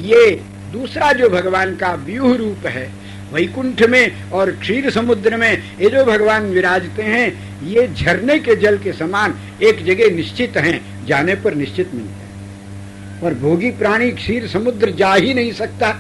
ये दूसरा जो भगवान का व्यूह रूप है, वैकुंठ में और क्षीर समुद्र में ये जो भगवान विराजते हैं, ये झरने के जल के समान एक जगह निश्चित हैं, जाने पर निश्चित मिलते हैं। और भोगी प्राणी क्षीर समुद्र जा ही नहीं सकता,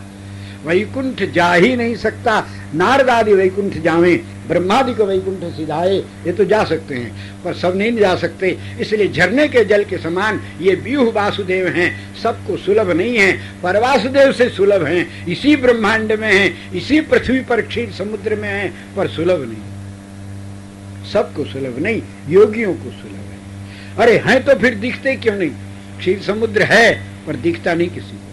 वैकुंठ जा ही नहीं सकता। नारद आदि वैकुंठ जावे, ब्रह्मादि को वैकुंठ सिधाए, ये तो जा सकते हैं, पर सब नहीं जा सकते। इसलिए झरने के जल के समान ये व्यूह वासुदेव हैं, सबको सुलभ नहीं है, पर वासुदेव से सुलभ हैं, इसी ब्रह्मांड में हैं, इसी पृथ्वी पर क्षीर समुद्र में हैं, पर सुलभ नहीं, सबको सुलभ नहीं, योगियों को सुलभ है। अरे हैं तो फिर दिखते क्यों नहीं? क्षीर समुद्र है पर दिखता नहीं किसी को।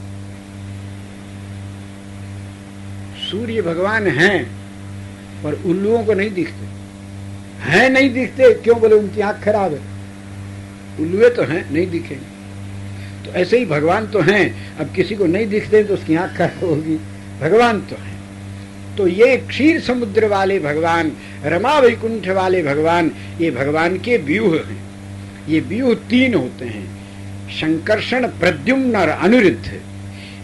सूर्य भगवान हैं पर उल्लुओं को नहीं दिखते, हैं नहीं दिखते, क्यों? बोले उनकी आंख खराब है। उल्लुए तो हैं, नहीं दिखेंगे। तो ऐसे ही भगवान तो हैं, अब किसी को नहीं दिखते तो उसकी आंख खराब होगी, भगवान तो हैं। तो ये क्षीर समुद्र वाले भगवान, रमा वैकुंठ वाले भगवान, ये भगवान के व्यूह हैं। ये व्यूह तीन होते हैं, संकर्षण, प्रद्युम्न और अनिरुद्ध।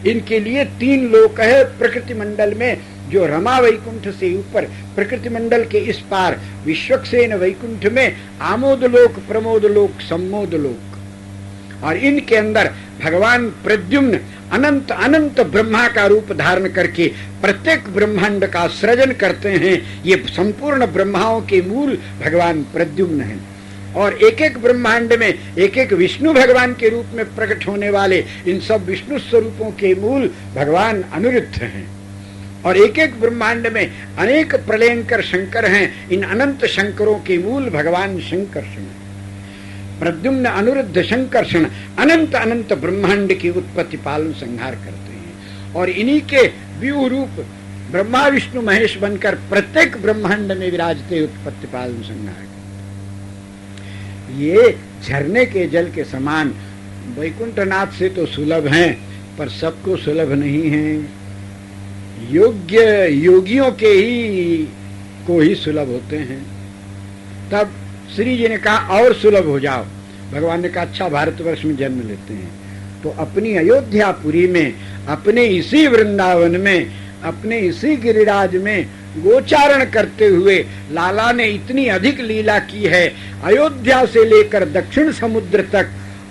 इनके लिए तीन लोक है प्रकृति मंडल में, जो रमा वैकुंठ से ऊपर प्रकृति मंडल के इस पार विश्वक्सेन वैकुंठ में आमोद लोक, प्रमोद लोक, सम्मोद लोक। और इनके अंदर भगवान प्रद्युम्न अनंत अनंत ब्रह्मा का रूप धारण करके प्रत्येक ब्रह्मांड का सृजन करते हैं। ये संपूर्ण ब्रह्माओं के मूल भगवान प्रद्युम्न हैं। और एक एक ब्रह्मांड में एक एक विष्णु भगवान के रूप में प्रकट होने वाले इन सब विष्णु स्वरूपों के मूल भगवान अनिरुद्ध हैं। और एक एक ब्रह्मांड में अनेक प्रलयंकर शंकर हैं, इन अनंत शंकरों के मूल भगवान शंकर्षण। प्रद्युम्न, अनिरुद्ध, शंकर्षण अनंत अनंत ब्रह्मांड की उत्पत्ति पालन संहार करते हैं। और इन्हीं के व्यूह रूप ब्रह्मा विष्णु महेश बनकर प्रत्येक ब्रह्मांड में विराजते उत्पत्ति पालन संहार करते। ये झरने के जल के समान वैकुंठनाथ से तो सुलभ हैं, पर सबको सुलभ नहीं हैं। योग्य योगियों के ही को ही सुलभ होते हैं। तब श्री जी ने कहा और सुलभ हो जाओ। भगवान ने कहा अच्छा, भारतवर्ष में जन्म लेते हैं तो अपनी अयोध्यापुरी में, अपने इसी वृंदावन में, अपने इसी गिरिराज में गोचारण करते हुए लाला ने इतनी अधिक लीला की है। अयोध्या से लेकर दक्षिण समुद्र तक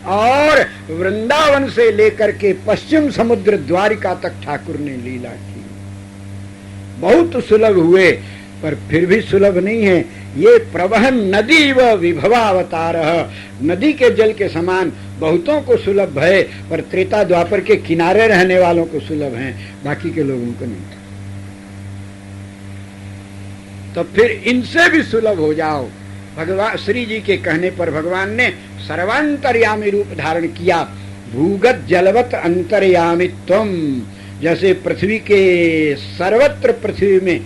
और वृंदावन से लेकर के पश्चिम समुद्र द्वारिका तक ठाकुर ने लीला की। बहुत सुलभ हुए, पर फिर भी सुलभ नहीं है। ये प्रवहन नदी व विभवावतार, नदी के जल के समान बहुतों को सुलभ है, पर त्रेता द्वापर के किनारे रहने वालों को सुलभ है, बाकी के लोगों को नहीं। तो फिर इनसे भी सुलभ हो जाओ। भगवान श्री जी के कहने पर भगवान ने सर्वांतर्यामी रूप धारण किया। भूगत जलवत अंतर्यामी त्वम, जैसे पृथ्वी के सर्वत्र पृथ्वी में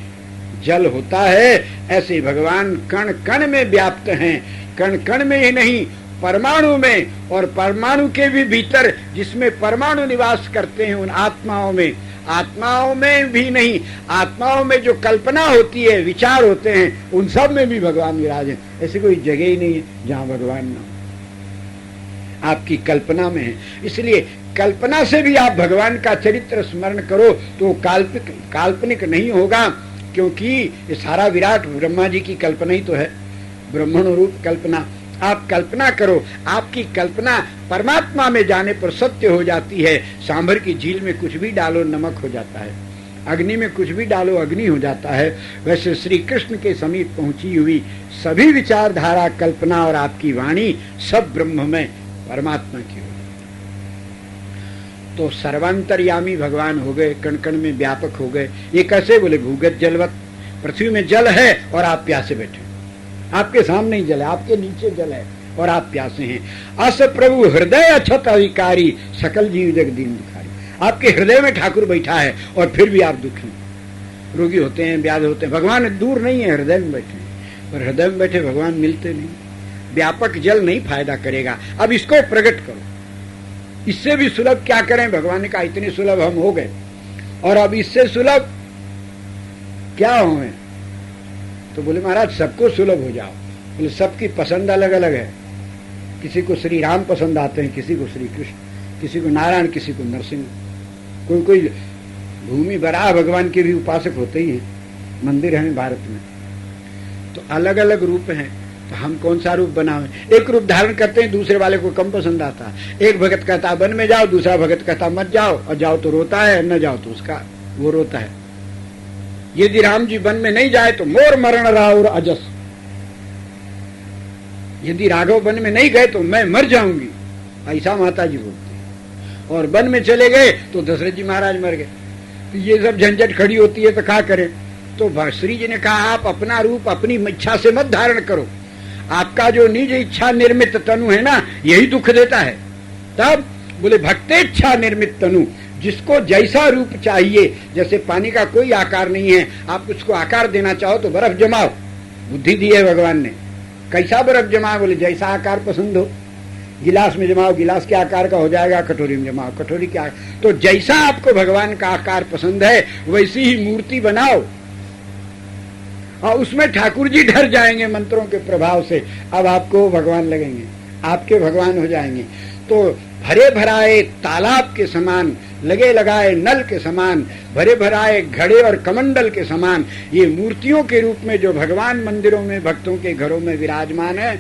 जल होता है, ऐसे भगवान कण कण में व्याप्त हैं। कण कण में ही नहीं, परमाणु में, और परमाणु के भी भीतर जिसमें परमाणु निवास करते हैं उन आत्माओं में, आत्माओं में भी नहीं, आत्माओं में जो कल्पना होती है, विचार होते हैं, उन सब में भी भगवान विराज हैं। ऐसी कोई जगह ही नहीं है जहां भगवान ना हो, आपकी कल्पना में है। इसलिए कल्पना से भी आप भगवान का चरित्र स्मरण करो तो काल्पनिक नहीं होगा, क्योंकि ये सारा विराट ब्रह्मा जी की कल्पना ही तो है, ब्रह्मण रूप कल्पना। आप कल्पना करो, आपकी कल्पना परमात्मा में जाने पर सत्य हो जाती है। सांभर की झील में कुछ भी डालो नमक हो जाता है, अग्नि में कुछ भी डालो अग्नि हो जाता है। वैसे श्री कृष्ण के समीप पहुंची हुई सभी विचारधारा, कल्पना और आपकी वाणी सब ब्रह्म में परमात्मा की हो। तो सर्वांतर्यामी भगवान हो गए, कण कण में व्यापक हो गए। ये कैसे? बोले भूगत जलवत, पृथ्वी में जल है और आप प्यासे बैठे, आपके सामने ही जल है, आपके नीचे जल है और आप प्यासे हैं। अस प्रभु हृदय अछत अधिकारी, सकल जीव जग दीन दुखारी। आपके हृदय में ठाकुर बैठा है और फिर भी आप दुखी, रोगी होते हैं, व्याध होते हैं। भगवान दूर नहीं है, हृदय में बैठे हैं, पर हृदय में बैठे भगवान मिलते नहीं। व्यापक जल नहीं फायदा करेगा, अब इसको प्रकट करो। इससे भी सुलभ क्या करें? भगवान ने कहा इतने सुलभ हम हो गए, और अब इससे सुलभ क्या होंगे? तो बोले महाराज सबको सुलभ हो जाओ। बोले सबकी पसंद अलग अलग है, किसी को श्री राम पसंद आते हैं, किसी को श्री कृष्ण, किसी को नारायण, किसी को नरसिंह। कोई कोई भूमि बराह भगवान के भी उपासक होते ही हैं, मंदिर हैं भारत में। तो अलग अलग रूप हैं, तो हम कौन सा रूप बनावें? एक रूप धारण करते हैं, दूसरे वाले को कम पसंद आता है। एक भगत कहता वन में जाओ, दूसरा भगत कहता मत जाओ, और जाओ तो रोता है, न जाओ तो उसका वो रोता है। यदि राम जी वन में नहीं जाए तो मोर मरण राउर अजस, यदि राघव वन में नहीं गए तो मैं मर जाऊंगी, ऐसा माता जी बोलती है। और वन में चले गए तो दशरथ जी महाराज मर गए। तो ये सब झंझट खड़ी होती है, तो क्या करें? तो श्री जी ने कहा आप अपना रूप अपनी इच्छा से मत धारण करो, आपका जो निज इच्छा निर्मित तनु है ना, यही दुख देता है। तब बोले भक्तेच्छा निर्मित तनु, जिसको जैसा रूप चाहिए, जैसे पानी का कोई आकार नहीं है, आप उसको आकार देना चाहो तो बर्फ जमाओ, बुद्धि दी है भगवान ने। कैसा बर्फ जमाओ? बोले जैसा आकार पसंद हो, गिलास में जमाओ गिलास के आकार का हो जाएगा, कटोरी में जमाओ कटोरी के आकार। तो जैसा आपको भगवान का आकार पसंद है वैसी ही मूर्ति बनाओ, और उसमें ठाकुर जी डर जाएंगे मंत्रों के प्रभाव से, अब आपको भगवान लगेंगे, आपके भगवान हो जाएंगे। तो भरे भराए तालाब के समान, लगे लगाए नल के समान, भरे भराए घड़े और कमंडल के समान ये मूर्तियों के रूप में जो भगवान मंदिरों में भक्तों के घरों में विराजमान है,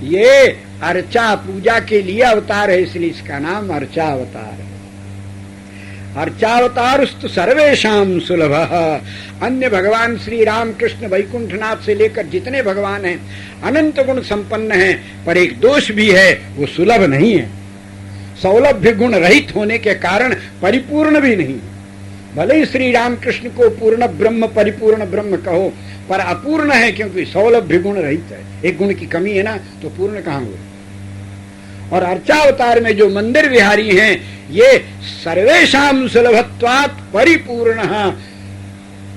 ये अर्चा पूजा के लिए अवतार है, इसलिए इसका नाम अर्चा अवतार है। अर्चावतारस्तु सर्वेशाम सुलभ। अन्य भगवान श्री राम कृष्ण वैकुंठनाथ से लेकर जितने भगवान हैं अनंत गुण संपन्न हैं, पर एक दोष भी है, वो सुलभ नहीं है। सौलभ्य गुण रहित होने के कारण परिपूर्ण भी नहीं। भले ही श्री राम कृष्ण को पूर्ण ब्रह्म परिपूर्ण ब्रह्म कहो, पर अपूर्ण है, क्योंकि सौलभ्य गुण रहित है। एक गुण की कमी है ना, तो पूर्ण कहाँ हुए? और अर्चावतार में जो मंदिर विहारी हैं ये सर्वेशाम सुलभत्वात् परिपूर्ण,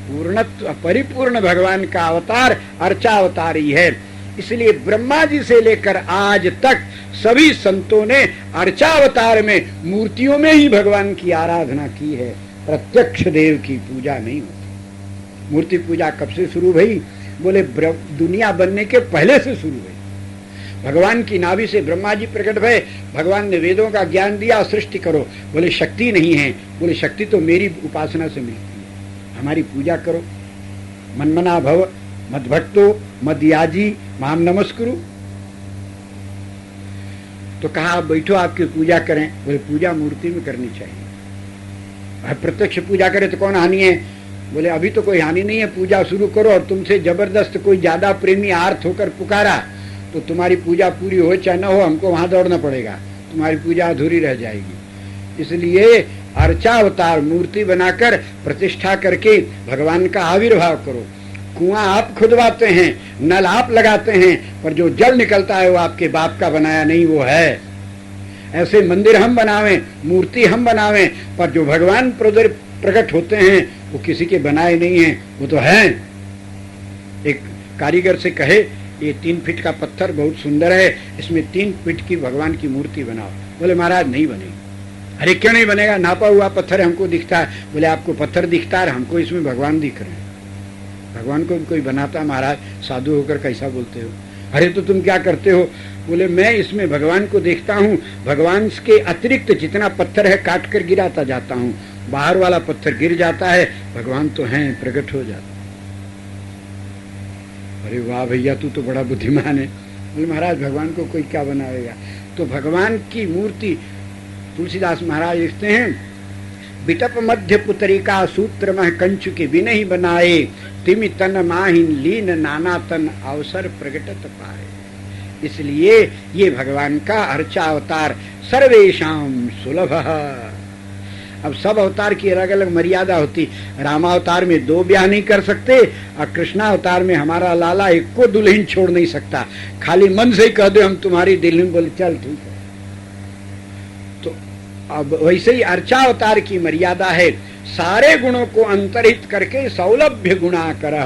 पूर्णत्व परिपूर्ण भगवान का अवतार अर्चावतार ही है। इसलिए ब्रह्मा जी से लेकर आज तक सभी संतों ने अर्चावतार में मूर्तियों में ही भगवान की आराधना की है, प्रत्यक्ष देव की पूजा नहीं होती। मूर्ति पूजा कब से शुरू भई? बोले दुनिया बनने के पहले से शुरू हुई। भगवान की नाभि से ब्रह्मा जी प्रकट भये, भगवान ने वेदों का ज्ञान दिया, सृष्टि करो। बोले शक्ति नहीं है, बोले शक्ति तो मेरी उपासना से मिलती है, हमारी पूजा करो। मनमना भव मद्भक्तो मद्याजी माम नमस्कुरु। तो कहा आप बैठो, आपकी पूजा करें। बोले पूजा मूर्ति में करनी चाहिए, प्रत्यक्ष पूजा करे तो कौन हानि है? बोले अभी तो कोई हानि नहीं है, पूजा शुरू करो। और तुमसे जबरदस्त कोई ज्यादा प्रेमी आर्थ होकर पुकारा तो तुम्हारी पूजा पूरी हो चाहे न हो, हमको वहां दौड़ना पड़ेगा, तुम्हारी पूजा अधूरी रह जाएगी। इसलिए अर्चावतार मूर्ति बनाकर प्रतिष्ठा करके भगवान का आविर्भाव करो। कुआं आप खुदवाते हैं, नल आप लगाते हैं, पर जो जल निकलता है वो आपके बाप का बनाया नहीं, वो है। ऐसे मंदिर हम बनावें, मूर्ति हम बनावें, पर जो भगवान प्रकट होते हैं वो किसी के बनाए नहीं हैं, वो तो है। एक कारीगर से कहे ये 3 फीट का पत्थर बहुत सुंदर है, इसमें 3 फीट की भगवान की मूर्ति बनाओ। बोले महाराज नहीं बनेगी। अरे क्यों नहीं बनेगा? नापा हुआ पत्थर हमको दिखता है। बोले आपको पत्थर दिखता है, हमको इसमें भगवान दिख रहे हैं। भगवान को भी कोई बनाता महाराज, साधु होकर कैसा बोलते हो? अरे तो तुम क्या करते हो? बोले मैं इसमें भगवान को देखता हूँ, भगवान के अतिरिक्त जितना पत्थर है काट कर गिराता जाता हूँ, बाहर वाला पत्थर गिर जाता है, भगवान तो हैं, प्रकट हो जाता। अरे वाह भैया तू तो बड़ा बुद्धिमान है। बोले महाराज भगवान को कोई क्या बनाएगा? तो भगवान की मूर्ति तुलसीदास महाराज लिखते हैं, बिटप मध्य पुतरिका सूत्र मह कंचु के बिन ही बनाए, तिमि तन माहिन लीन नाना तन अवसर प्रगटत पाए। इसलिए ये भगवान का अर्चा अवतार सर्वेशाम सुलभ। अब सब अवतार की अलग अलग मर्यादा होती। रामावतार में 2 ब्याह नहीं कर सकते, और कृष्णावतार में हमारा लाला एक को दुल्हन छोड़ नहीं सकता, खाली मन से ही कह दो हम तुम्हारी दुल्हन, बोले चल ठीक है। तो अब वैसे ही अर्चावतार की मर्यादा है, सारे गुणों को अंतर्हित करके सौलभ्य गुणा कर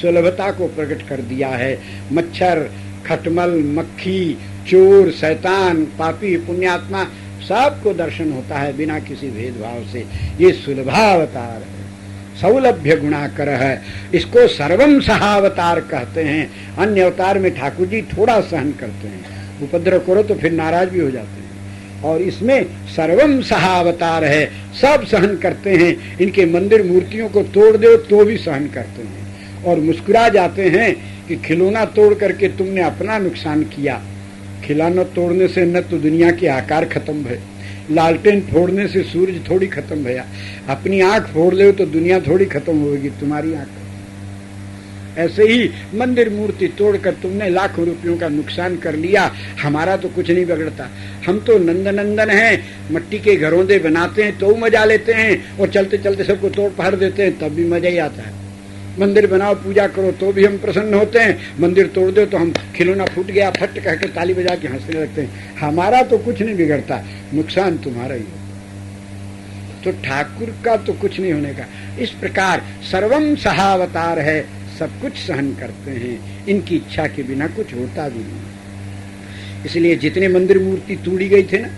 सुलभता को प्रकट कर दिया है। मच्छर, खटमल, मक्खी, चोर, शैतान, पापी, पुण्यात्मा सबको दर्शन होता है बिना किसी भेदभाव से। ये सुलभावतार है, सौलभ्य गुणाकर है। इसको सर्वम सहावतार कहते हैं। अन्य अवतार में ठाकुर जी थोड़ा सहन करते हैं, उपद्रव करो तो फिर नाराज भी हो जाते हैं। और इसमें सर्वम सहावतार है, सब सहन करते हैं। इनके मंदिर मूर्तियों को तोड़ दो तो भी सहन करते हैं और मुस्कुरा जाते हैं कि खिलौना तोड़ करके तुमने अपना नुकसान किया। खिलौना तोड़ने से न तो दुनिया के आकार खत्म भय, लालटेन फोड़ने से सूरज थोड़ी खत्म भया, अपनी आंख फोड़ ले तो दुनिया थोड़ी खत्म होगी, तुम्हारी आंख। ऐसे ही मंदिर मूर्ति तोड़कर तुमने लाखों रुपयों का नुकसान कर लिया, हमारा तो कुछ नहीं बिगड़ता। हम तो नंदनंदन हैं, मट्टी के घरौंदे बनाते हैं तो मजा लेते हैं और चलते चलते सबको तोड़ पहाड़ देते हैं तब भी मजा ही आता है। मंदिर बनाओ पूजा करो तो भी हम प्रसन्न होते हैं, मंदिर तोड़ दो तो हम खिलौना फूट गया फट कह के ताली बजा के हंसने लगते हैं। हमारा तो कुछ नहीं बिगड़ता, नुकसान तुम्हारा ही हो। तो ठाकुर का तो कुछ नहीं होने का। इस प्रकार सर्वम सहावतार है, सब कुछ सहन करते हैं, इनकी इच्छा के बिना कुछ होता भी नहीं। इसलिए जितने मंदिर मूर्ति तोड़ी गई थे ना,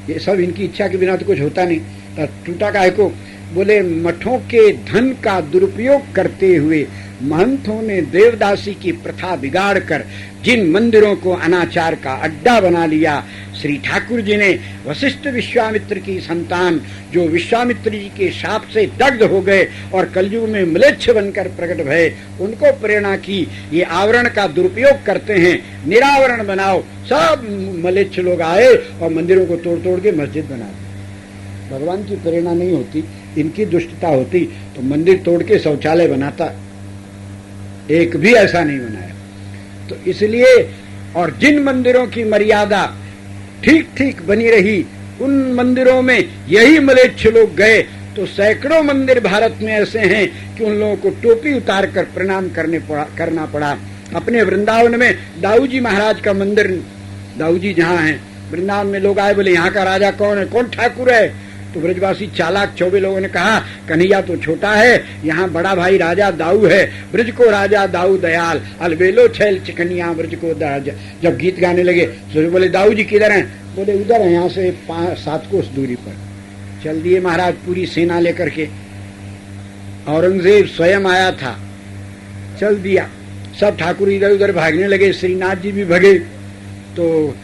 ये सब इनकी इच्छा के बिना तो कुछ होता नहीं। तो टूटा काहे को? बोले मठों के धन का दुरुपयोग करते हुए महंतों ने देवदासी की प्रथा बिगाड़कर जिन मंदिरों को अनाचार का अड्डा बना लिया, श्री ठाकुर जी ने वशिष्ठ विश्वामित्र की संतान जो विश्वामित्र जी के शाप से दग्ध हो गए और कलयुग में म्लेच्छ बनकर प्रकट भये, उनको प्रेरणा की ये आवरण का दुरुपयोग करते हैं, निरावरण बनाओ। सब म्लेच्छ लोग आए और मंदिरों को तोड़ तोड़ के मस्जिद बना दी। भगवान की प्रेरणा नहीं होती, इनकी दुष्टता होती तो मंदिर तोड़ के शौचालय बनाता, एक भी ऐसा नहीं बनाया। तो इसलिए और जिन मंदिरों की मर्यादा ठीक ठीक बनी रही, उन मंदिरों में यही म्लेच्छ लोग गए तो सैकड़ों मंदिर भारत में ऐसे हैं कि उन लोगों को टोपी उतार कर प्रणाम करना पड़ा। अपने वृंदावन में दाऊ जी महाराज का मंदिर, दाऊ जी जहाँ हैं वृंदावन में, लोग आए बोले यहाँ का राजा कौन है, कौन ठाकुर है? तो ब्रजवासी चालाक चौबे लोगों ने कहा कन्हैया तो छोटा है, यहाँ बड़ा भाई राजा दाऊ है, ब्रज को राजा दाऊ दयाल, अलबेलो छैल चिकनिया ब्रज को राजा। जब गीत गाने लगे तो बोले दाऊ जी किधर हैं? बोले उधर है, यहाँ से 5-7 कोस दूरी पर। चल दिए महाराज पूरी सेना लेकर के। औरंगजेब स्वयं आया था, चल दिया, सब ठाकुर इधर उधर भागने लगे, श्रीनाथ जी भी भगे। तो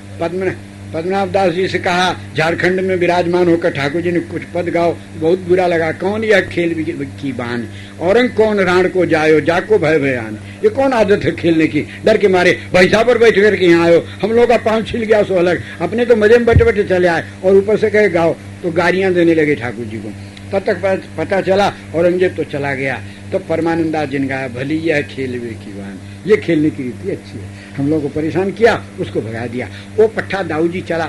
पद्मनाभ दास जी से कहा झारखंड में विराजमान होकर ठाकुर जी ने कुछ पद गाओ, बहुत बुरा लगा। कौन यह खेल की बान, औरंग कौन राण को जायो, जाको भय भयान। ये कौन आदत है खेलने की? डर के मारे भैंसा पर बैठ करके यहाँ आयो, हम लोग का पांव छिल गया सो अलग, अपने तो मजे में बैठे बैठे चले आए और ऊपर से कहे गाओ। तो गालियां देने लगे ठाकुर जी को। तब तक पता चला औरंगजेब तो चला गया। तो परमानंदास जी ने कहा भली यह खेलवे की बान, ये खेलने की रीति अच्छी है, हम लोगों को परेशान किया, उसको भगा दिया। वो पट्टा दाऊ जी चला,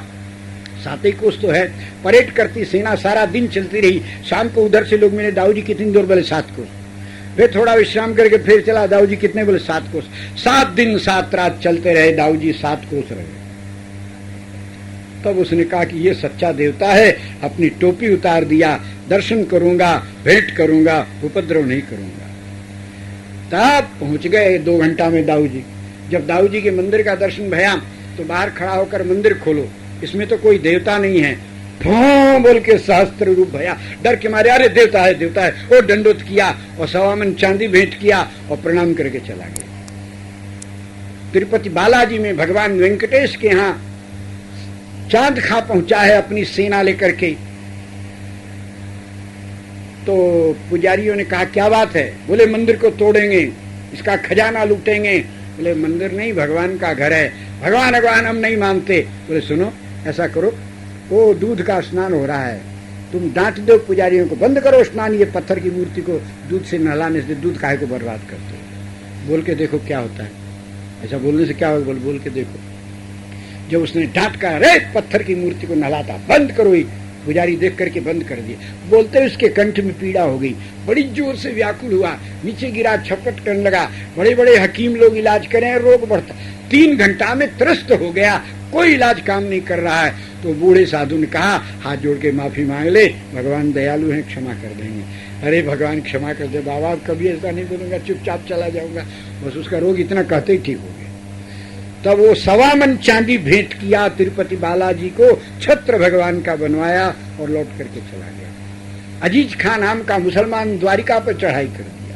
7 कोस तो है, परेड करती सेना सारा दिन चलती रही। शाम को उधर से लोग मिले, दाऊ जी कितनी दूर? बोले 7 कोस। फिर थोड़ा विश्राम करके फिर चला, दाऊ जी कितने? बोले 7 कोस। 7 दिन 7 रात चलते रहे, दाऊ जी 7 कोस रहे। तब उसने कहा कि ये सच्चा देवता है, अपनी टोपी उतार दिया, दर्शन करूंगा, भेंट करूंगा, उपद्रव नहीं करूंगा। तब पहुंच गए 2 घंटा में दाऊ जी। जब दाऊ जी के मंदिर का दर्शन भया तो बाहर खड़ा होकर मंदिर खोलो, इसमें तो कोई देवता नहीं है। भों बोल के सहस्त्र रूप भया, डर के मारे अरे देवता है देवता है। वो दंडोत किया और 1.25 मन चांदी भेंट किया और प्रणाम करके चला गया। तिरुपति बालाजी में भगवान वेंकटेश के यहाँ चांद खा पहुंचा है अपनी सेना लेकर के। तो पुजारियों ने कहा क्या बात है? बोले मंदिर को तोड़ेंगे, इसका खजाना लूटेंगे। बोले मंदिर नहीं, भगवान का घर है। भगवान हम नहीं मानते। बोले सुनो ऐसा करो, वो दूध का स्नान हो रहा है, तुम डांट दो पुजारियों को, बंद करो स्नान, ये पत्थर की मूर्ति को दूध से नहलाने से दूध काहे को बर्बाद करते हो, बोल के देखो क्या होता है। ऐसा बोलने से क्या होगा? बोल के देखो। जब उसने डांट कर अरे पत्थर की मूर्ति को नहलाता, बंद करो, ही पुजारी देख करके बंद कर दिए। बोलते उसके कंठ में पीड़ा हो गई, बड़ी जोर से व्याकुल हुआ, नीचे गिरा, छपट करने लगा। बड़े बड़े हकीम लोग इलाज करें, रोग बढ़ता। 3 घंटा में त्रस्त हो गया, कोई इलाज काम नहीं कर रहा है। तो बूढ़े साधु ने कहा हाथ जोड़ के माफी मांग ले, भगवान दयालु हैं, क्षमा कर देंगे। अरे भगवान क्षमा कर दे बाबा, कभी ऐसा नहीं बोलूंगा, चुपचाप चला जाऊंगा। बस उसका रोग इतना कहते ही ठीक हो गया। तब वो 1.25 मन चांदी भेंट किया तिरुपति बालाजी को, छत्र भगवान का बनवाया और लौट करके चला गया। अजीज खान नाम का मुसलमान द्वारिका पर चढ़ाई कर दिया।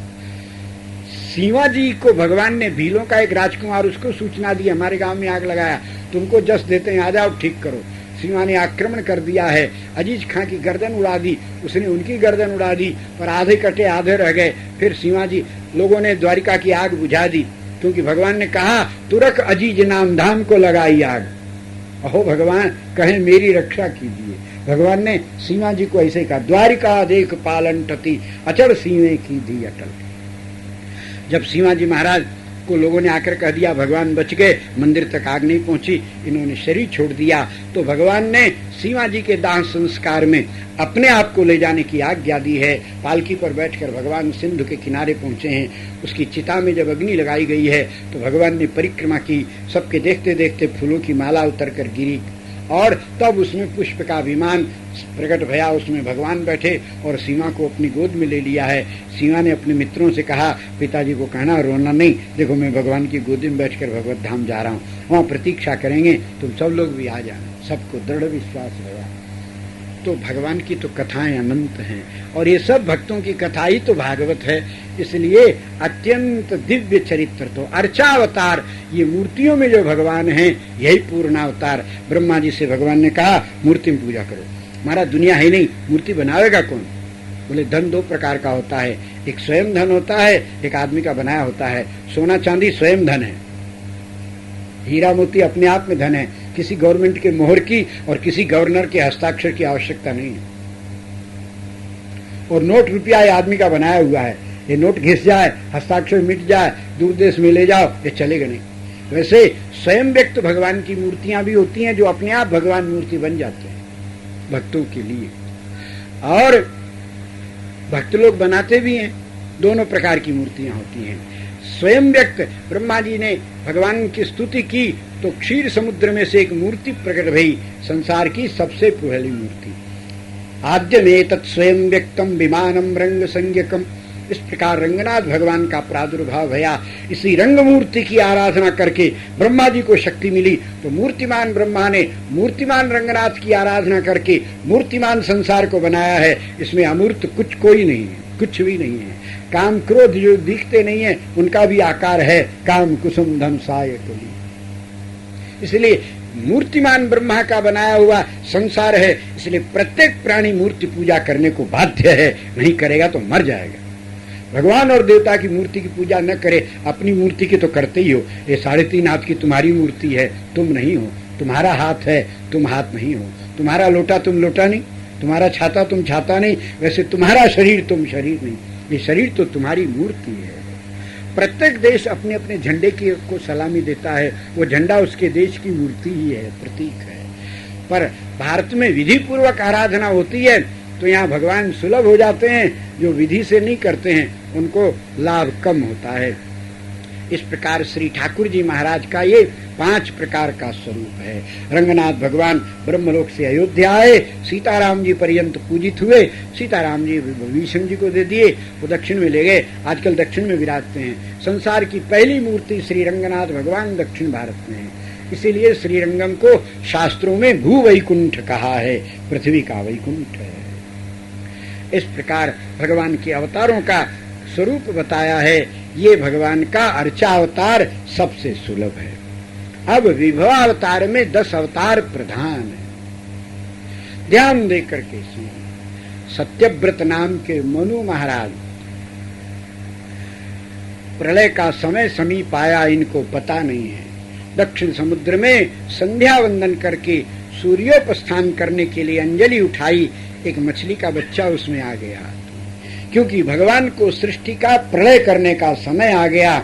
सीवा जी को भगवान ने, भीलों का एक राजकुमार, उसको सूचना दी हमारे गांव में आग लगाया, तुमको जस देते हैं, आ जाओ ठीक करो। सीमा ने आक्रमण कर दिया है, अजीज खां की गर्दन उड़ा दी, उसने उनकी गर्दन उड़ा दी, पर आधे कटे आधे रह गए। फिर सीमा जी लोगों ने द्वारिका की आग बुझा दी, क्योंकि भगवान ने कहा तुरक अजीज नाम धाम को लगाई आग। अहो भगवान कहें मेरी रक्षा कीजिए। भगवान ने सीमा जी को ऐसे कहा, द्वारिका देख पालन टती अचल सीमे की दी अटल। जब सीमा जी महाराज को लोगों ने आकर कह दिया भगवान बच गए, मंदिर तक आग नहीं पहुंची, इन्होंने शरीर छोड़ दिया, तो भगवान ने सीमा जी के दाह संस्कार में अपने आप को ले जाने की आज्ञा दी है। पालकी पर बैठकर भगवान सिंधु के किनारे पहुंचे हैं। उसकी चिता में जब अग्नि लगाई गई है तो भगवान ने परिक्रमा की, सबके देखते देखते फूलों की माला उतर कर गिरी, और तब उसमें पुष्प का विमान प्रकट भया, उसमें भगवान बैठे और सीमा को अपनी गोद में ले लिया है। सीमा ने अपने मित्रों से कहा, पिताजी को कहना रोना नहीं, देखो मैं भगवान की गोदी में बैठकर भगवत धाम जा रहा हूँ, वहाँ प्रतीक्षा करेंगे, तुम सब लोग भी आ जाना। सबको दृढ़ विश्वास भया। तो भगवान की तो कथाएं अनंत हैं, और ये सब भक्तों की कथा ही तो भागवत है। इसलिए अत्यंत दिव्य चरित्र तो अर्चावतार, ये मूर्तियों में जो भगवान हैं यही पूर्णावतार। ब्रह्मा जी से भगवान ने कहा मूर्ति में पूजा करो। हमारा दुनिया है नहीं, मूर्ति बनावेगा कौन? बोले धन दो प्रकार का होता है, एक स्वयं धन होता है, एक आदमी का बनाया होता है। सोना चांदी स्वयं धन है, हीरा मोती अपने आप में धन है, किसी गवर्नमेंट के मोहर की और किसी गवर्नर के हस्ताक्षर की आवश्यकता नहीं है। और नोट रुपया ये आदमी का बनाया हुआ है, ये नोट घिस जाए, हस्ताक्षर मिट जाए, दूर देश में ले जाओ, ये चलेगा नहीं। वैसे स्वयं व्यक्त भगवान की मूर्तियां भी होती हैं जो अपने आप भगवान मूर्ति बन जाते हैं भक्तों के लिए, और भक्त लोग बनाते भी हैं। दोनों प्रकार की मूर्तियां होती हैं। स्वयं व्यक्त ब्रह्मा जी ने भगवान की स्तुति की तो क्षीर समुद्र में से एक मूर्ति प्रकट भई, संसार की सबसे पहली मूर्ति। आद्यमेत स्वयं व्यक्तम विमानम रंग संज्ञकम, इस प्रकार रंगनाथ भगवान का प्रादुर्भाव भया। इसी रंग मूर्ति की आराधना करके ब्रह्मा जी को शक्ति मिली, तो मूर्तिमान ब्रह्मा ने मूर्तिमान रंगनाथ की आराधना करके मूर्तिमान संसार को बनाया है। इसमें अमूर्त कुछ कोई नहीं है, कुछ भी नहीं है। काम क्रोध जो दिखते नहीं है उनका भी आकार है, काम कुसुम धन साय तुली। इसलिए मूर्तिमान ब्रह्मा का बनाया हुआ संसार है, इसलिए प्रत्येक प्राणी मूर्ति पूजा करने को बाध्य है, नहीं करेगा तो मर जाएगा। भगवान और देवता की मूर्ति की पूजा न करे, अपनी मूर्ति की तो करते ही हो। ये 3.5 हाथ की तुम्हारी मूर्ति है, तुम नहीं हो। तुम्हारा हाथ है, तुम हाथ नहीं हो। तुम्हारा लोटा, तुम लोटा नहीं। तुम्हारा छाता, तुम छाता नहीं। वैसे तुम्हारा शरीर, तुम शरीर नहीं। ये शरीर तो तुम्हारी मूर्ति है। प्रत्येक देश अपने अपने झंडे की को सलामी देता है, वो झंडा उसके देश की मूर्ति ही है, प्रतीक है। पर भारत में विधि पूर्वक आराधना होती है तो यहाँ भगवान सुलभ हो जाते हैं, जो विधि से नहीं करते हैं उनको लाभ कम होता है। इस प्रकार श्री ठाकुर जी महाराज का ये 5 प्रकार का स्वरूप है। रंगनाथ भगवान ब्रह्मलोक से अयोध्या आए, सीताराम जी पर्यंत पूजित हुए। सीताराम जी विभीषण जी को दे दिए, वो दक्षिण में ले गए, आजकल दक्षिण में विराजते हैं। संसार की पहली मूर्ति श्री रंगनाथ भगवान दक्षिण भारत में है। इसीलिए श्रीरंगम को शास्त्रों में भू वैकुंठ कहा है, पृथ्वी का वैकुंठ है। इस प्रकार भगवान के अवतारों का स्वरूप बताया है। ये भगवान का अर्चावतार सबसे सुलभ है। अब विभवावतार में 10 अवतार प्रधान है। ध्यान देकर के सुनिए। सत्यव्रत नाम के मनु महाराज, प्रलय का समय समीप आया, इनको पता नहीं है। दक्षिण समुद्र में संध्या वंदन करके सूर्योपस्थान करने के लिए अंजलि उठाई, एक मछली का बच्चा उसमें आ गया। क्योंकि भगवान को सृष्टि का प्रलय करने का समय आ गया,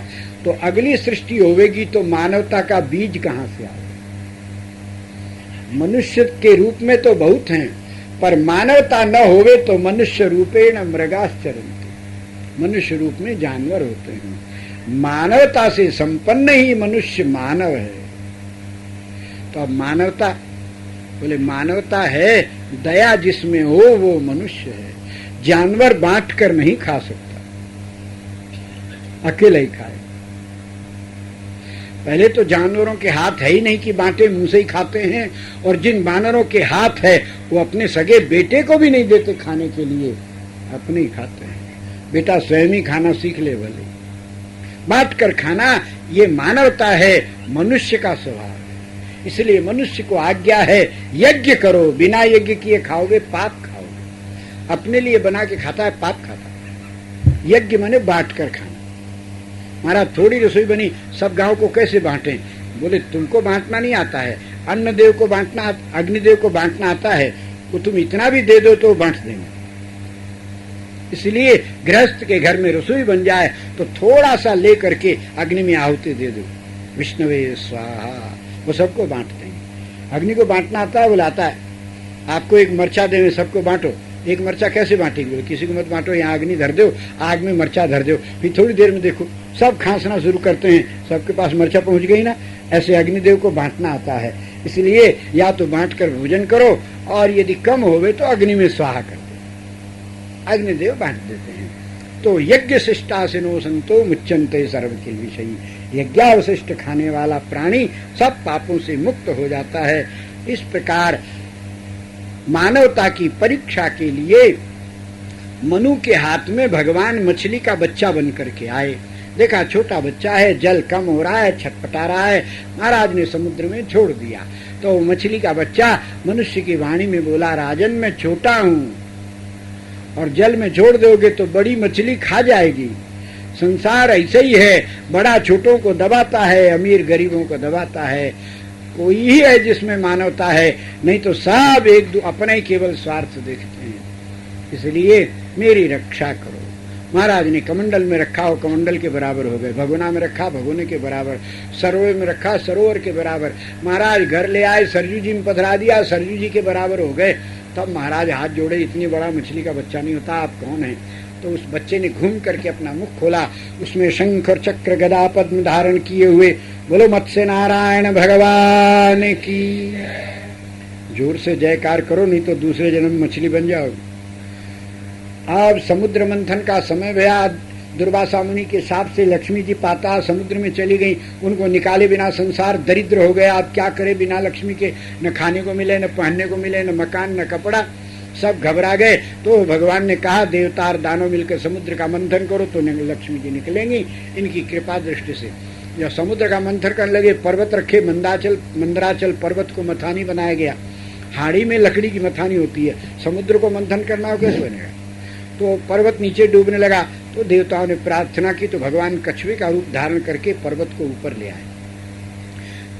तो अगली सृष्टि होवेगी तो मानवता का बीज कहां से आएगा? मनुष्य के रूप में तो बहुत हैं, पर मानवता न होवे तो मनुष्य रूपेण मृगाश्चरन्ति, मनुष्य रूप में जानवर होते हैं। मानवता से संपन्न ही मनुष्य मानव है। तो अब मानवता, बोले मानवता है, दया जिसमें हो वो मनुष्य है। जानवर बांट कर नहीं खा सकता, अकेले ही खाए। पहले तो जानवरों के हाथ है ही नहीं कि बांटे, मुंह से ही खाते हैं। और जिन बानरों के हाथ है वो अपने सगे बेटे को भी नहीं देते खाने के लिए, अपने ही खाते हैं। बेटा स्वयं ही खाना सीख ले, भले बांट कर खाना, ये मानवता है, मनुष्य का स्वभाव है। इसलिए मनुष्य को आज्ञा है यज्ञ करो, बिना यज्ञ किए खाओगे पाप खाओगे। अपने लिए बना के खाता है पाप खाता है। यज्ञ माने बांट कर खाना। महाराज थोड़ी रसोई बनी, सब गांव को कैसे बांटे? बोले तुमको बांटना नहीं आता है, अन्न देव को बांटना, अग्निदेव को बांटना आता है, वो तुम इतना भी दे दो तो बांट देंगे। इसलिए गृहस्थ के घर में रसोई बन जाए तो थोड़ा सा ले करके अग्नि में आहुति दे दो, विष्णुवे स्वाहा, वो सबको बांट देंगे। अग्नि को बांटना आता है? बोला आता है। आपको एक मरचा देवे, सबको बांटो। एक मरचा कैसे बांटेंगे? बोले किसी को मत बांटो, यहाँ अग्नि धर दो, आग में मरचा धर दो, फिर थोड़ी देर में देखो सब खांसना शुरू करते हैं, सबके पास मरचा पहुंच गई ना। ऐसे अग्निदेव को बांटना आता है। इसलिए या तो बांट कर भोजन करो, और यदि कम होवे तो अग्नि में स्वाहा कर दो, अग्निदेव बांट देते हैं। तो यज्ञ शिष्टासिनो संतो मुच्यन्ते सर्व किल विषयी, यज्ञावशिष्ट खाने वाला प्राणी सब पापों से मुक्त हो जाता है। इस प्रकार मानवता की परीक्षा के लिए मनु के हाथ में भगवान मछली का बच्चा बन करके आए। देखा छोटा बच्चा है, जल कम हो रहा है, छटपटा रहा है, महाराज ने समुद्र में छोड़ दिया। तो मछली का बच्चा मनुष्य की वाणी में बोला, राजन मैं छोटा हूँ और जल में छोड़ दोगे तो बड़ी मछली खा जाएगी। संसार ऐसे ही है, बड़ा छोटों को दबाता है, अमीर गरीबों को दबाता है। कोई ही है जिसमें मानवता है, नहीं तो सब एक अपने ही केवल स्वार्थ देखते हैं। इसलिए मेरी रक्षा करो। महाराज ने कमंडल में रखा हो, कमंडल के बराबर हो गए, भगोना में रखा, भगोने के बराबर, सरोवर में रखा, सरोवर के बराबर। महाराज घर ले आए, सरजू जी में पधरा दिया, सरजू जी के बराबर हो गए। तब महाराज हाथ जोड़े, इतनी बड़ा मछली का बच्चा नहीं होता, आप कौन है? तो उस बच्चे ने घूम करके अपना मुख खोला, उसमें शंख और चक्र गदा पद्म धारण किए हुए, बोलो मत्स्य नारायण भगवान की। जोर से जयकार करो, नहीं तो दूसरे जन्म में मछली बन जाओगे। अब समुद्र मंथन का समय भया, दुर्वासा मुनि के साप से लक्ष्मी जी पाताल समुद्र में चली गई। उनको निकाले बिना संसार दरिद्र हो गया। अब क्या करे बिना लक्ष्मी के? न खाने को मिले, न पहनने को मिले, न मकान, न कपड़ा, सब घबरा गए। तो भगवान ने कहा देवता और दानव मिलकर समुद्र का मंथन करो तो लक्ष्मी जी निकलेंगी इनकी कृपा दृष्टि से। जब समुद्र का मंथन करने लगे, पर्वत रखे, मंदराचल पर्वत को मथानी बनाया गया। हाड़ी में लकड़ी की मथानी होती है, समुद्र को मंथन करना हो कैसे बनेगा? तो पर्वत नीचे डूबने लगा। तो देवताओं ने प्रार्थना की तो भगवान कछुए का रूप धारण करके पर्वत को ऊपर ले आए।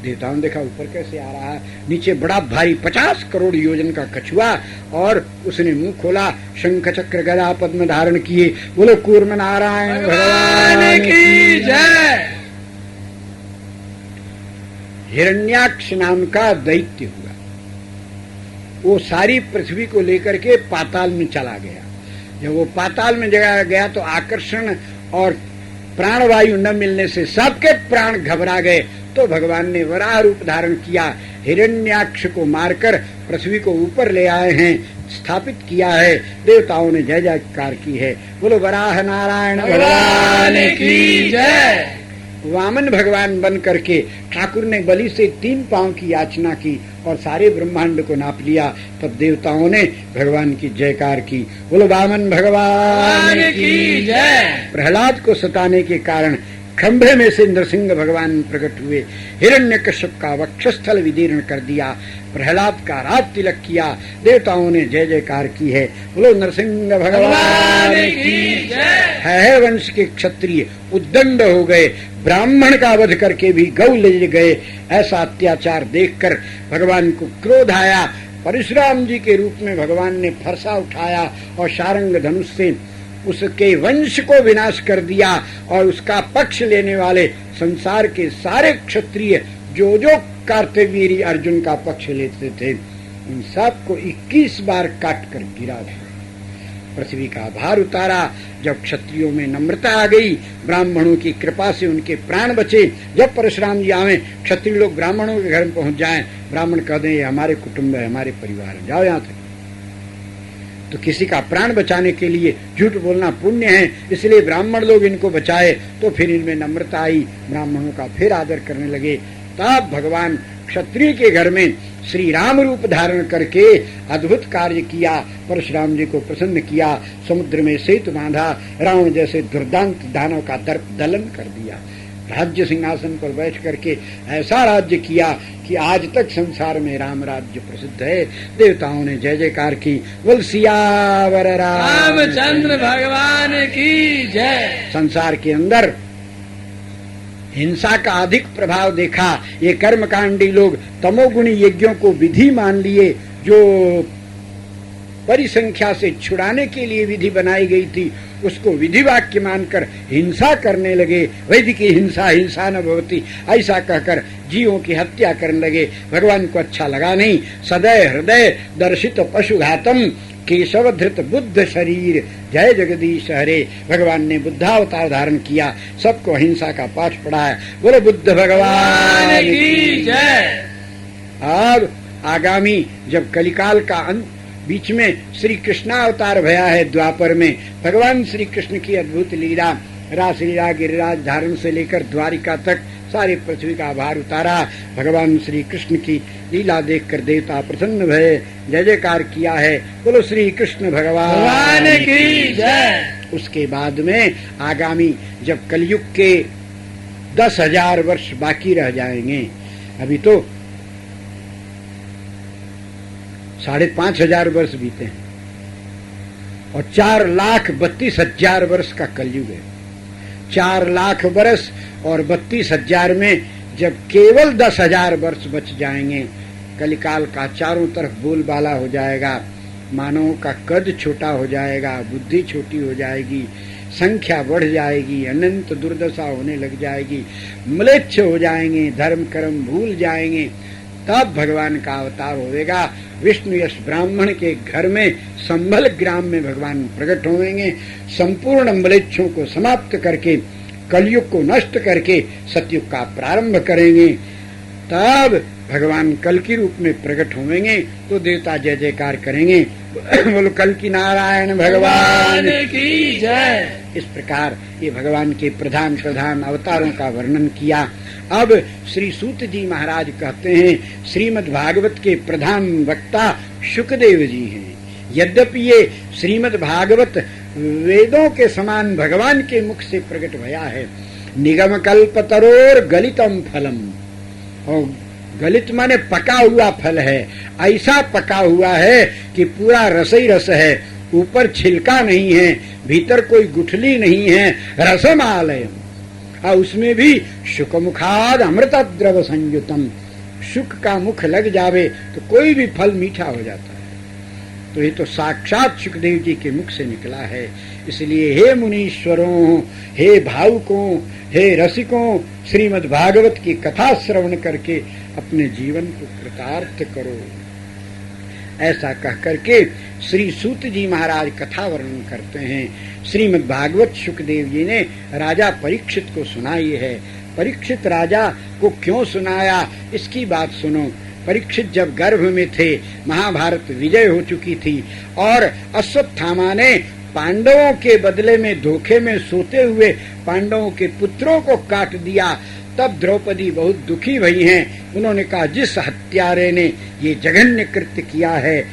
देवताओं ने देखा ऊपर कैसे आ रहा है, नीचे बड़ा भारी 50 करोड़ योजन का कछुआ, और उसने मुंह खोला, शंख चक्र गदा पद्म धारण किए। बोलो कूर्म नारायण भगवान की जय। हिरण्याक्ष नाम का दैत्य हुआ, वो सारी पृथ्वी को लेकर के पाताल में चला गया। जब वो पाताल में गया तो आकर्षण और प्राणवायु न मिलने से सबके प्राण घबरा गए। तो भगवान ने वराह रूप धारण किया, हिरण्याक्ष को मारकर पृथ्वी को ऊपर ले आए हैं, स्थापित किया है। देवताओं ने जय जयकार की है। बोलो वराह नारायण भगवान की जय। वामन भगवान बन करके ठाकुर ने बलि से 3 पांव की याचना की और सारे ब्रह्मांड को नाप लिया। तब देवताओं ने भगवान की जयकार की। बोलो वामन भगवान की जय। प्रहलाद को सताने के कारण खंभे में से नरसिंह भगवान प्रकट हुए, हिरण्यकश्यप का वक्षस्थल विदीर्ण कर दिया, प्रहलाद का राज तिलक किया। देवताओं ने जय जयकार की है। बोलो नरसिंह भगवान की जय। है वंश के क्षत्रिय उद्दंड हो गए, ब्राह्मण का वध करके भी गौ ले गए। ऐसा अत्याचार देखकर भगवान को क्रोध आया। परशुराम जी के रूप में भगवान ने फरसा उठाया और शारंग धनुष से उसके वंश को विनाश कर दिया। और उसका पक्ष लेने वाले संसार के सारे क्षत्रिय जो जो कार्तवीर्य अर्जुन का पक्ष लेते थे, उन सब को 21 बार काट कर गिरा दिया, पृथ्वी का भार उतारा। जब क्षत्रियों में नम्रता आ गई, ब्राह्मणों की कृपा से उनके प्राण बचे। जब परशुराम जी आवे, क्षत्रिय लोग ब्राह्मणों के घर में पहुंच जाएं, ब्राह्मण कह दें ये हमारे कुटुंब है, हमारे परिवार है, जाओ यहाँ तक। तो किसी का प्राण बचाने के लिए झूठ बोलना पुण्य है, इसलिए ब्राह्मण लोग इनको बचाए। तो फिर इनमें नम्रता आई, ब्राह्मणों का फिर आदर करने लगे। तब भगवान क्षत्रिय के घर में श्री राम रूप धारण करके अद्भुत कार्य किया, परशुराम जी को प्रसन्न किया। समुद्र में सेतु बांधा, रावण जैसे दुर्दांत दानव का दर्प दलन कर दिया। राज्य सिंहासन पर बैठ करके ऐसा राज्य किया कि आज तक संसार में राम राज्य प्रसिद्ध है। देवताओं ने जय जयकार की। बोल सियावर रामचंद्र भगवान की जय। संसार के अंदर हिंसा का अधिक प्रभाव देखा। ये कर्मकांडी लोग तमोगुणी यज्ञों को विधि मान लिए, जो परिसंख्या से छुड़ाने के लिए विधि बनाई गई थी उसको विधि वाक्य मानकर हिंसा करने लगे। वैदिकी हिंसा हिंसा न भवति, ऐसा कहकर जीवों की हत्या करने लगे। भगवान को अच्छा लगा नहीं। सदैव हृदय दर्शित पशुघातम केशव धृत बुद्ध शरीर जय जगदीश हरे। भगवान ने बुद्धावतार धारण किया, सबको अहिंसा का पाठ पढ़ाया। बोले बुद्ध भगवान की जय। अब आगामी जब कलिकाल का अंत, बीच में श्री कृष्णावतार भया है द्वापर में। भगवान श्री कृष्ण की अद्भुत लीला, रासलीला गिरिराज धारण से लेकर द्वारिका तक सारी पृथ्वी का भार उतारा। भगवान श्री कृष्ण की लीला देखकर देवता प्रसन्न भये, जय जयकार किया है। बोलो श्री कृष्ण भगवान की जय। उसके बाद में आगामी जब कलयुग के 10,000 वर्ष बाकी रह जाएंगे, अभी तो 5,500 वर्ष बीते हैं और 4,32,000 वर्ष का कलयुग है। 4 लाख वर्ष और 32,000 में जब केवल 10,000 वर्ष बच जाएंगे, कलिकाल का चारों तरफ बोलबाला हो जाएगा। मानवों का कद छोटा हो जाएगा, बुद्धि छोटी हो जाएगी, संख्या बढ़ जाएगी, अनंत दुर्दशा होने लग जाएगी, म्लेच्छ हो जाएंगे, धर्म कर्म भूल जाएंगे। तब भगवान का अवतार होगा। विष्णु यश ब्राह्मण के घर में संभल ग्राम में भगवान प्रकट होंगे। संपूर्ण म्लेच्छों को समाप्त करके, कलयुग को नष्ट करके सतयुग का प्रारंभ करेंगे। तब भगवान कल की रूप में प्रकट होंगे तो देवता जय जयकार करेंगे। बोलो कल की नारायण भगवान की जय। इस प्रकार ये भगवान के प्रधान प्रधान अवतारों का वर्णन किया। अब श्री सूत जी महाराज कहते हैं, श्रीमद् भागवत के प्रधान वक्ता शुकदेव जी हैं। यद्यपि ये श्रीमद् भागवत वेदों के समान भगवान के मुख से प्रकट भया है। निगम कल्पतरोर गलितम फलम, और गलित माने पका हुआ फल है। ऐसा पका हुआ है कि पूरा रस ही रस है, ऊपर छिलका नहीं है, भीतर कोई गुठली नहीं है। रसमालयम, और उसमें भी शुक मुखाद अमृत द्रव संयुतम। शुक का मुख लग जावे तो कोई भी फल मीठा हो जाता है। तो ये तो साक्षात शुकदेव जी के मुख से निकला है। इसलिए हे मुनीश्वरों, हे भावुकों, हे रसिकों, श्रीमद् भागवत की कथा श्रवण करके अपने जीवन को कृतार्थ करो। ऐसा कह करके श्री सूत जी महाराज कथा वर्णन करते हैं। श्रीमद् भागवत शुकदेव जी ने राजा परीक्षित को सुनाई है। परीक्षित राजा को क्यों सुनाया, इसकी बात सुनो। परीक्षित जब गर्भ में थे, महाभारत विजय हो चुकी थी और अश्वत्थामा ने पांडवों के बदले में धोखे में सोते हुए पांडवों के पुत्रों को काट दिया। तब द्रौपदी बहुत दुखी भई हैं। उन्होंने कहा, जिस हत्यारे ने ये जघन्य कृत्य किया है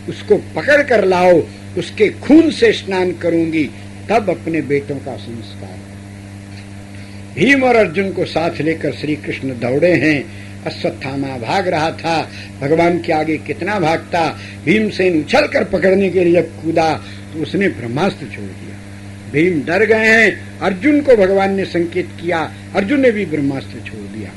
उसको पकड़ कर लाओ, उसके खून से स्नान करूंगी, तब अपने बेटों का संस्कार। भीम और अर्जुन को साथ लेकर श्री कृष्ण दौड़े हैं। अश्वत्थामा भाग रहा था, भगवान के आगे कितना भागता। भीमसेन उछल कर पकड़ने के लिए जब कूदा तो उसने ब्रह्मास्त्र छोड़ दिया। भीम डर गए हैं। अर्जुन को भगवान ने संकेत किया, अर्जुन ने भी ब्रह्मास्त्र छोड़ दिया।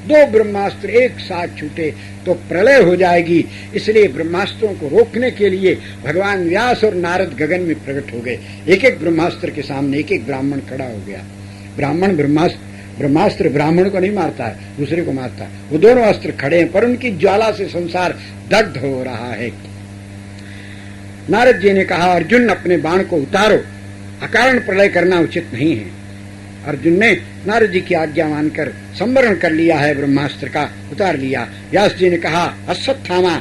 2 ब्रह्मास्त्र एक साथ छूटे तो प्रलय हो जाएगी। इसलिए ब्रह्मास्त्रों को रोकने के लिए भगवान व्यास और नारद गगन में प्रकट हो गए। एक एक ब्रह्मास्त्र के सामने एक एक ब्राह्मण खड़ा हो गया। ब्राह्मण ब्रह्मास्त्र ब्राह्मण को नहीं मारता है, दूसरे को मारता है। वो दोनों अस्त्र खड़े हैं, पर उनकी ज्वाला से संसार दग्ध हो रहा है। नारद जी ने कहा, अर्जुन अपने बाण को उतारो, अकारण प्रलय करना उचित नहीं है। अर्जुन ने नारद जी की आज्ञा मानकर संवरण कर लिया है, ब्रह्मास्त्र का उतार लिया। व्यास जी ने कहा, अश्वत्थामा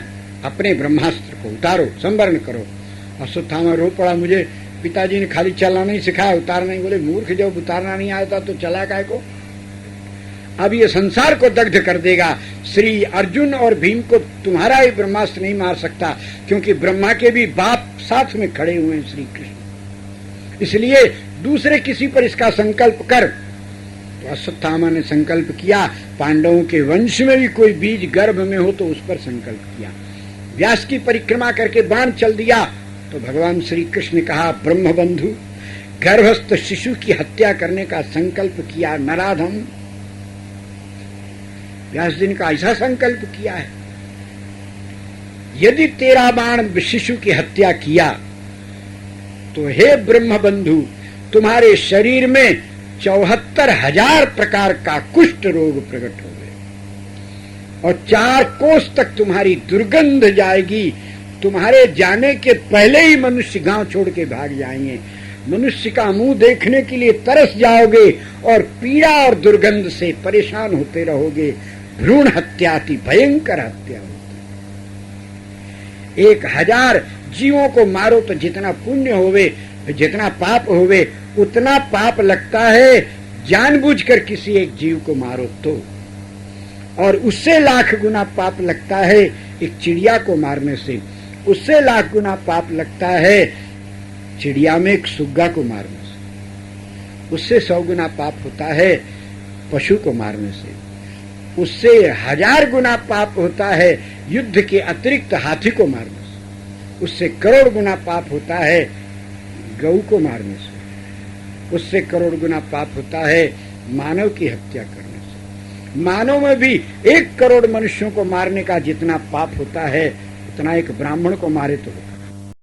अपने ब्रह्मास्त्र को उतारो, संवरण करो। अश्वत्थामा रो पड़ा, मुझे पिताजी ने खाली चलना नहीं सिखाया, उतारना नहीं। बोले, मूर्ख, जब उतारना नहीं आता तो चला काय को। अब ये संसार को दग्ध कर देगा। श्री अर्जुन और भीम को तुम्हारा ही ब्रह्मास्त्र नहीं मार सकता, क्योंकि ब्रह्मा के भी बाप साथ में खड़े हुए हैं श्री कृष्ण। इसलिए दूसरे किसी पर इसका संकल्प कर तो अश्वत्थामा ने संकल्प किया, पांडवों के वंश में भी कोई बीज गर्भ में हो तो उस पर संकल्प किया। व्यास की परिक्रमा करके बाण चल दिया तो भगवान श्री कृष्ण ने कहा, ब्रह्मबंधु, गर्भस्थ शिशु की हत्या करने का संकल्प किया नराधम। व्यास जी ने कहा, ऐसा संकल्प किया है? यदि तेरा बाण शिशु की हत्या किया तो हे ब्रह्मबंधु, तुम्हारे शरीर में 74,000 प्रकार का कुष्ठ रोग प्रकट हो गए और 4 कोस तक तुम्हारी दुर्गंध जाएगी। तुम्हारे जाने के पहले ही मनुष्य गांव छोड़ के भाग जाएंगे। मनुष्य का मुंह देखने के लिए तरस जाओगे और पीड़ा और दुर्गंध से परेशान होते रहोगे। भ्रूण हत्या अति भयंकर हत्या होती। 1000 जीवों को मारो तो जितना पुण्य होवे, जितना पाप होवे, उतना पाप लगता है जानबूझकर किसी एक जीव को मारो तो, और उससे लाख गुना पाप लगता है एक चिड़िया को मारने से। उससे लाख गुना पाप लगता है चिड़िया में एक सुग्गा को मारने से। उससे 100 गुना पाप होता है पशु को मारने से। उससे 1000 गुना पाप होता है युद्ध के अतिरिक्त हाथी को मारने से। उससे करोड़ गुना पाप होता है गऊ को मारने से। उससे करोड़ गुना पाप होता है मानव की हत्या करने से। मानव में भी 1 करोड़ मनुष्यों को मारने का जितना पाप होता है उतना एक ब्राह्मण को मारे तो होता है।